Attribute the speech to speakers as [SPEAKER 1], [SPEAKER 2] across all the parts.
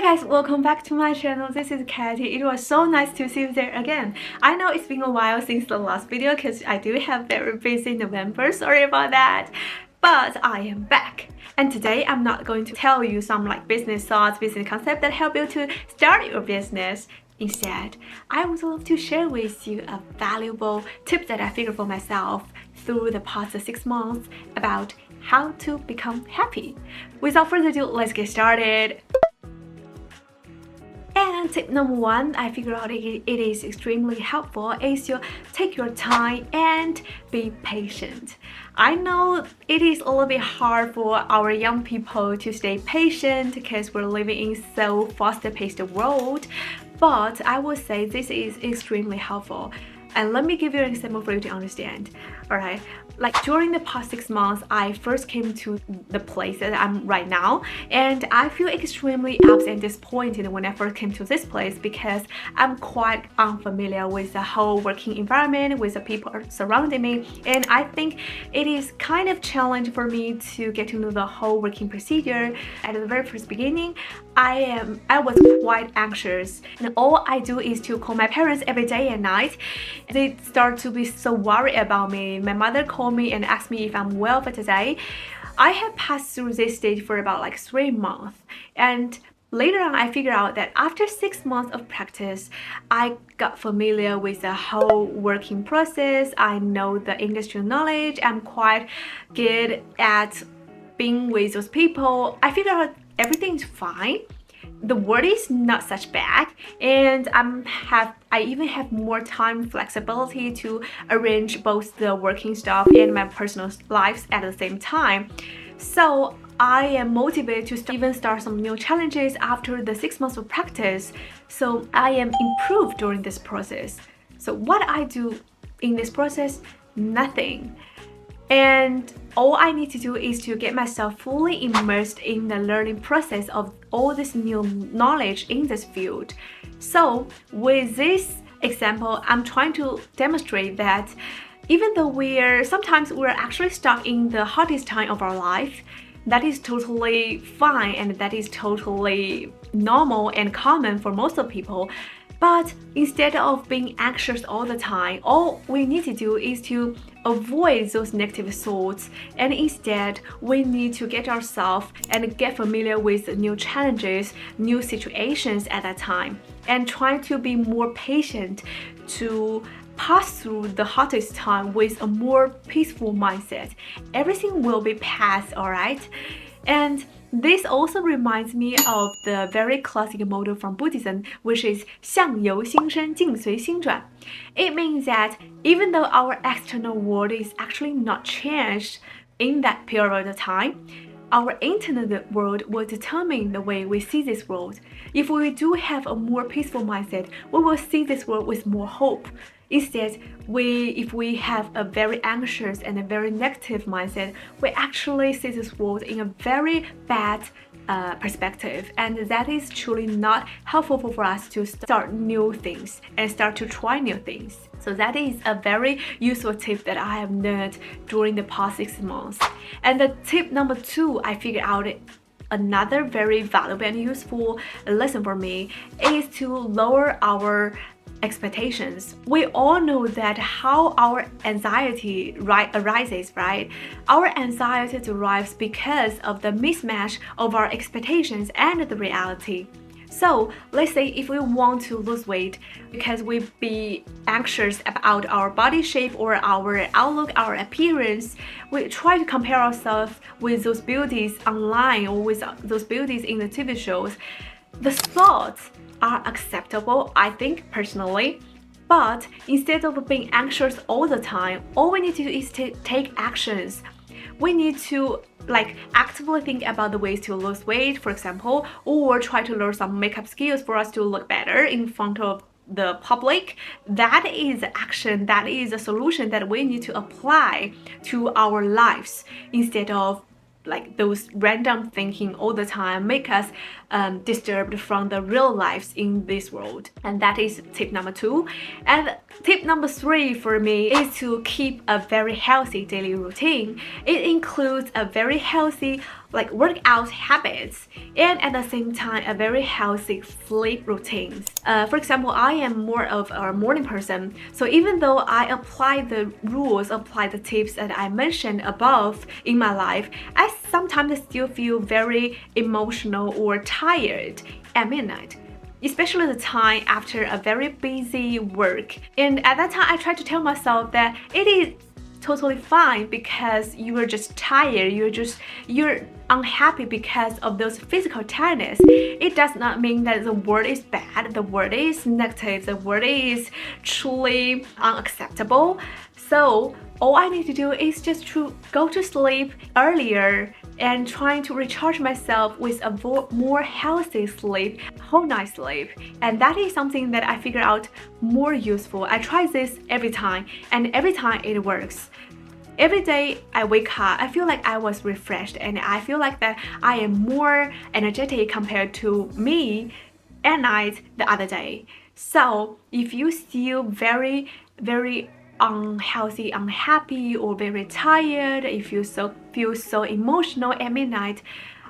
[SPEAKER 1] guys, welcome back to my channel. This is Katie. It was so nice to see you there again. I know it's been a while since the last video because I do have very busy November. Sorry about that. But I am back. And today I'm not going to tell you some business thoughts, business concepts that help you to start your business. Instead, I would love to share with you a valuable tip that I figured for myself through the past 6 months about how to become happy. Without further ado, let's get started. And tip number 1, I figured out it is extremely helpful, is to take your time and be patient. I know it is a little bit hard for our young people to stay patient because we're living in so fast-paced world, but I would say this is extremely helpful. And let me give you an example for you to understand. Alright, during the past 6 months, I first came to the place that I'm right now, and I feel extremely upset and disappointed when I first came to this place because I'm quite unfamiliar with the whole working environment, with the people surrounding me, and I think it is kind of challenging for me to get to know the whole working procedure. At the very first beginning, I was quite anxious, and all I do is to call my parents every day and night. They start to be so worried about me. My mother called me and asked me if I'm well for today. I had passed through this stage for about 3 months, and later on I figured out that after 6 months of practice, I got familiar with the whole working process. I know the industry knowledge. I'm quite good at being with those people. I figured out everything's fine. The work is not such bad, and I even have more time flexibility to arrange both the working stuff and my personal lives at the same time. So I am motivated to even start some new challenges after the 6 months of practice. So I am improved during this process. So what I do in this process? Nothing. And all I need to do is to get myself fully immersed in the learning process of all this new knowledge in this field. So with this example, I'm trying to demonstrate that even though sometimes we're actually stuck in the hardest time of our life, that is totally fine and that is totally normal and common for most of people. But instead of being anxious all the time, all we need to do is to avoid those negative thoughts, and instead we need to get ourselves and get familiar with new challenges, new situations at that time, and try to be more patient to pass through the hardest time with a more peaceful mindset. Everything will be passed, alright? And this also reminds me of the very classic motto from Buddhism, which is 相由心生,境随心转. It means that even though our external world is actually not changed in that period of time, our internal world will determine the way we see this world. If we do have a more peaceful mindset, we will see this world with more hope. Instead, if we have a very anxious and a very negative mindset, we actually see this world in a very bad perspective, and that is truly not helpful for us to start new things and start to try new things. So that is a very useful tip that I have learned during the past 6 months. And the tip number 2, I figured out another very valuable and useful lesson for me is to lower our expectations. We all know that how our anxiety arises, right? Our anxiety derives because of the mismatch of our expectations and the reality. So let's say if we want to lose weight because we be anxious about our body shape or our outlook, our appearance, we try to compare ourselves with those beauties online or with those beauties in the TV shows. The thoughts are acceptable, I think, personally, but instead of being anxious all the time, all we need to do is take actions. We need to actively think about the ways to lose weight, for example, or try to learn some makeup skills for us to look better in front of the public. That is action, that is a solution that we need to apply to our lives instead of those random thinking all the time make us disturbed from the real lives in this world. And that is tip number 2. And tip number 3 for me is to keep a very healthy daily routine. It includes a very healthy like workout habits, and at the same time a very healthy sleep routines. For example, I am more of a morning person, so even though I apply the rules, apply the tips that I mentioned above in my life, I sometimes still feel very emotional or tired at midnight, especially the time after a very busy work. And at that time I try to tell myself that it is totally fine because you are just tired, you're unhappy because of those physical tiredness. It does not mean that the world is bad, the world is negative, the world is truly unacceptable. So all I need to do is just to go to sleep earlier and trying to recharge myself with a more healthy sleep, whole night sleep. And that is something that I figure out more useful. I try this every time, and every time it works. Every day I wake up, I feel like I was refreshed, and I feel like that I am more energetic compared to me at night the other day. So if you feel very unhealthy, unhappy, or very tired, if you feel so emotional at midnight,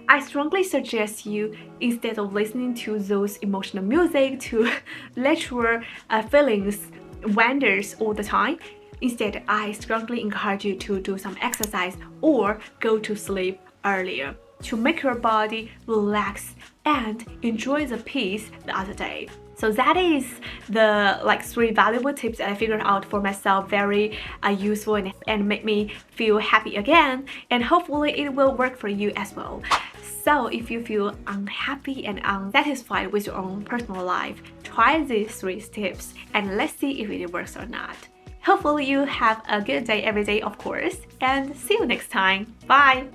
[SPEAKER 1] I strongly suggest you, instead of listening to those emotional music to let your feelings wanders all the time, instead I strongly encourage you to do some exercise or go to sleep earlier to make your body relax and enjoy the peace the other day. So that is the 3 valuable tips that I figured out for myself, very useful and make me feel happy again, and hopefully it will work for you as well. So if you feel unhappy and unsatisfied with your own personal life, try these 3 tips and let's see if it works or not. Hopefully you have a good day every day, of course, and see you next time. Bye!